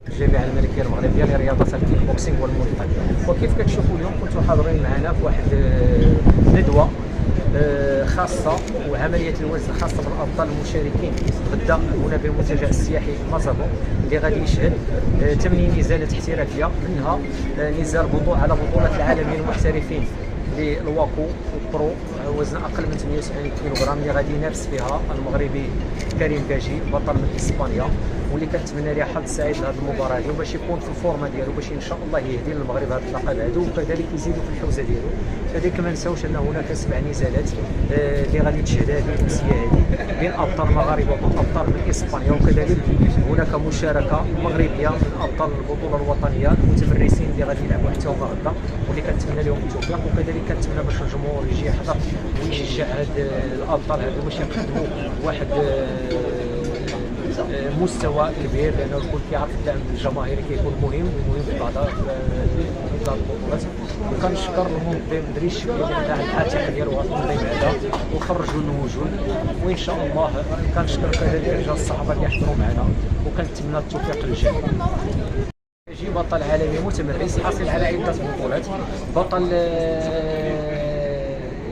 الجامعه الملكيه المغربيه لرياضه الكيك بوكسينغ والمواي تاي. وكيف كتشوفوا اليوم كنتوا حاضرين معنا في واحد ندوه خاصه وعمليه الوزن خاصه بالابطال المشاركين غدا هنا بالمنتجع السياحي مازابو اللي غادي يشهد 8 نزالات احترافيه، منها نزال بطوله على بطوله العالم للمحترفين للواكو برو وزن اقل من 78 كيلوغرام اللي غادي ينافس فيها المغربي كريم كاجي بطل من اسبانيا، واللي كنتمنى ليه حظ سعيد لهذه المباراه هذه وباش يكون في الفورما ديالو باش ان شاء الله يهدي للمغرب هذا اللقب هذا وكذلك يزيدوا في الحوزه ديالو. كذلك ما نساوش ان هناك 7 نزالات اللي غادي تشهد هذه الامسيه هذه بين ابطال مغاربه وابطال من اسبانيا، وكذلك هناك مشاركه مغربيه من ابطال البطوله الوطنيه المتمرسين اللي غادي يلعبوا حتى هما غدا واللي كنتمنى لهم التوفيق. وكذلك كنتمنى باش الجمهور يجي يحضر ويشجع هاد الابطال هادو باش يقدموا واحد مستوى كبير، لانه الكل كيعرف الدعم الجماهيري كيكون مهم في بعض البطولات. وكنشكر المنظم دريش اللي على العاتق ديالو هذا التنظيم هذا وخرجوا الوجود، وان شاء الله كنشكر كذلك رجال الصحافه اللي حضروا معنا وكنتمنى التوفيق للجميع. جي بطل عالمي متمرس حاصل على عده بطولات، بطل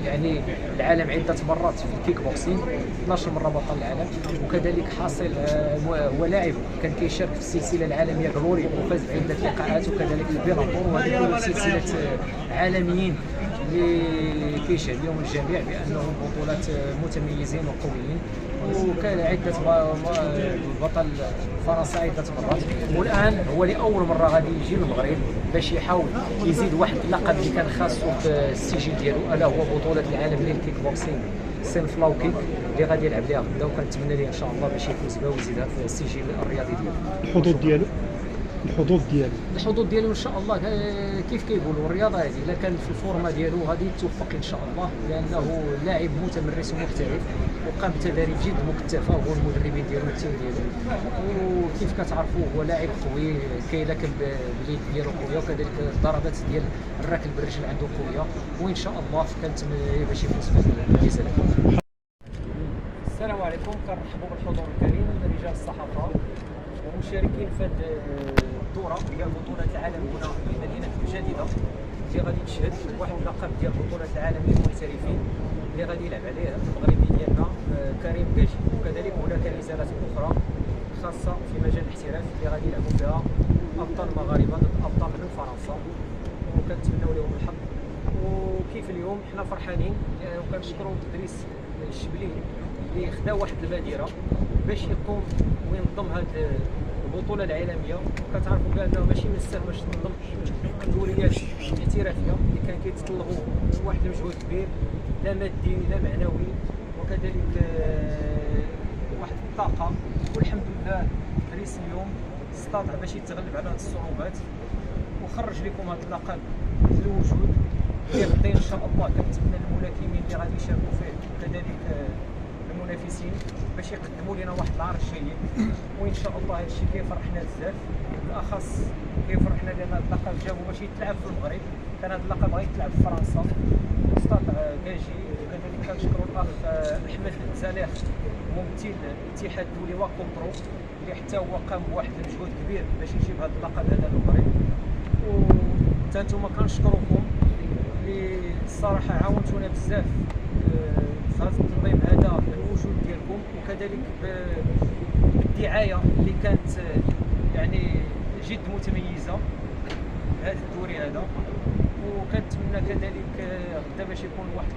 يعني العالم عده مرات في الكيك بوكسينغ 12 مره بطل العالم، وكذلك حاصل هو لاعب كان كيشارك في السلسله العالميه غلوري وفاز بعده لقاءات، وكذلك البيلاتور، وهذه كلها سلسله عالميين اللي كيشهد لهم الجميع بانهم بطولات متميزين وقويين. وكان عده بطل فرنسا عده مرات، والان هو لاول مره غادي يجي للمغرب باش يحاول يزيد واحد اللقب اللي كان خاصو بالسجل ديالو، الا هو بطوله العالم للكيك بوكسينغ سين فلاو كيك اللي غادي يلعب ليها غدا، وكنتمنى ليه ان شاء الله باش يفوز بها ويزيدها في السجل الرياضي ديالو. الحظوظ ديالو ان شاء الله كيف كيقولوا الرياضه هذه الا كان في الفورما ديالو غادي يتوفق ان شاء الله، لانه لاعب متمرس ومحترف وقام بتدريب جد مكثفه هو المدربين ديالو والتيم ديالو، وكيف كتعرفوا هو لاعب قوي كيلكم باليد ديالو قويه، وكذلك الضربات ديال الركل بالرجل عنده قويه، وان شاء الله كنتمنى باش يفوز في الميزان. السلام عليكم، كنرحبوا بالحضور الكريم رجال الصحافه ومشاركين في هذه الدوره ديال بطوله العالم هنا في مدينه الجديده اللي غادي تشهد واحد اللقب ديال بطوله العالم للمحترفين اللي غادي يلعب عليه المغربي ديالنا كريم كاجي، وكذلك هناك نزالات اخرى خاصه في مجال الاحتراف اللي غادي يلعبوا فيها ابطال مغاربه ضد ابطال من فرنسا، وكنتمناو لهم الحظ. وكيف اليوم حنا فرحانين وكنشكروا تدريس الشبلي اللي خدا واحد البادره باش يقوم وينظم هذه البطوله العالميه، وكتعرفوا بانه ماشي من السهل باش تنظم دوريات احترافيه اللي كان كيتطلبوا واحد المجهود كبير لا مادي لا معنوي، وكذلك واحد الطاقه. والحمد لله دريس اليوم استطاع باش يتغلب على هذه الصعوبات وخرج لكم هذا اللقب للوجود اللي غدا ان شاء الله. كنتمنى الملاكمين اللي غادي يشاركوا فيه وكذلك المنافسين باش يقدموا لنا واحد العرض جيد، وان شاء الله هذا الشيء كيفرحنا بزاف، بالاخص كيفرحنا لان هذا اللقب جابو باش يتلعب في المغرب، كان هذا اللقب غيتلعب في فرنسا مستطاع كاجي. وكذلك كنشكروا الاخ احمد زاليخ ممثل الاتحاد الدولي واكو برو اللي حتى هو قام بواحد المجهود كبير باش يجيب هذا اللقب هذا للمغرب. وحتى نتوما كنشكروكم اللي الصراحه عاونتونا بزاف في هذا التنظيم هذا بالوجود ديالكم، وكذلك بالدعايه اللي كانت يعني جد متميزه هذا الدوري هذا. وكنتمنى كذلك غدا باش يكون واحد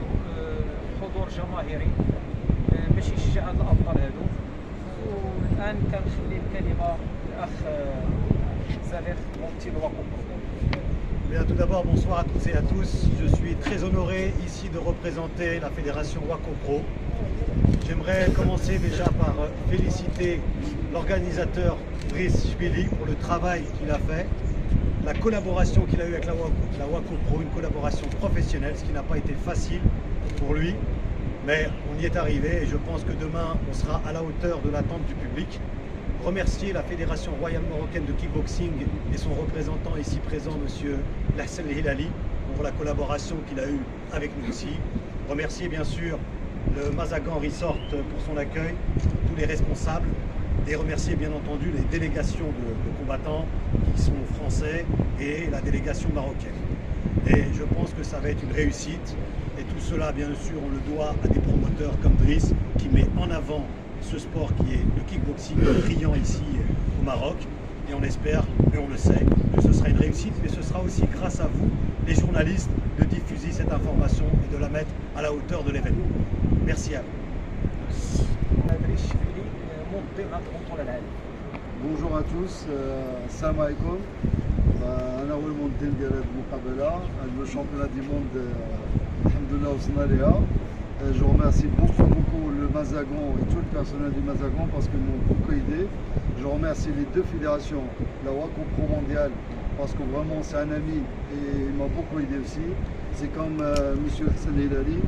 حضور جماهيري باش يشجع هاد الابطال هادو. والان كنخلي الكلمه للاخ زاليخ ممثل واكو. Bien, tout d'abord, bonsoir à toutes et à tous. Je suis très honoré ici de représenter la fédération Waco Pro. J'aimerais commencer déjà par féliciter l'organisateur Driss Chbili pour le travail qu'il a fait, la collaboration qu'il a eue avec la Waco Pro, une collaboration professionnelle, ce qui n'a pas été facile pour lui, mais on y est arrivé et je pense que demain on sera à la hauteur de l'attente du public. remercier la Fédération royale marocaine de kickboxing et son représentant ici présent, M. Lahsen Hilali, pour la collaboration qu'il a eue avec nous ici. Remercier bien sûr le Mazagan Resort pour son accueil, tous les responsables, et remercier bien entendu les délégations de combattants qui sont français et la délégation marocaine. Et je pense que ça va être une réussite, et tout cela bien sûr on le doit à des promoteurs comme Driss qui met en avant ce sport qui est le kickboxing brillant ici au Maroc, et on espère, et on le sait, que ce sera une réussite, mais ce sera aussi grâce à vous, les journalistes, de diffuser cette information et de la mettre à la hauteur de l'événement. Merci à vous. Bonjour à tous, salam alaikum. أنا أول منظم ديال هذه المقابلة le championnat du monde alhamdoulilah وصلنا ليها. Je remercie beaucoup le Mazagan et tout le personnel du Mazagan parce qu'ils m'ont beaucoup aidé. Je remercie les deux fédérations, la WACO Pro Mondial parce que vraiment c'est un ami et il m'a beaucoup aidé aussi. C'est comme M. Lahsen Hilali,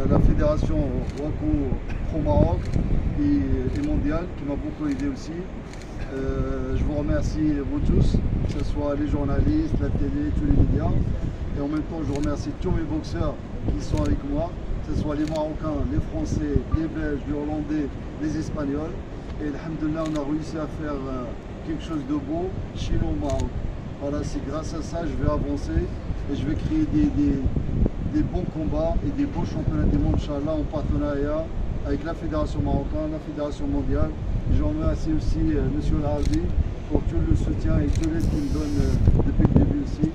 la fédération WACO Pro Maroc et Mondial qui m'a beaucoup aidé aussi. Je vous remercie vous tous, que ce soit les journalistes, la télé, tous les médias. Et en même temps, je remercie tous mes boxeurs qui sont avec moi, que ce soit les Marocains, les Français, les Belges, les Hollandais, les Espagnols. Et alhamdoulilah, on a réussi à faire quelque chose de beau chez nous au Maroc. Voilà, c'est grâce à ça que je vais avancer et je vais créer des bons combats et des beaux championnats du monde, Inch'Allah, en partenariat avec la Fédération marocaine, la Fédération mondiale. Je remercie aussi M. Lahabi pour tout le soutien et tout l'aide qu'il me donne depuis le début aussi.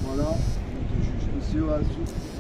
Voilà. Monsieur Assouf.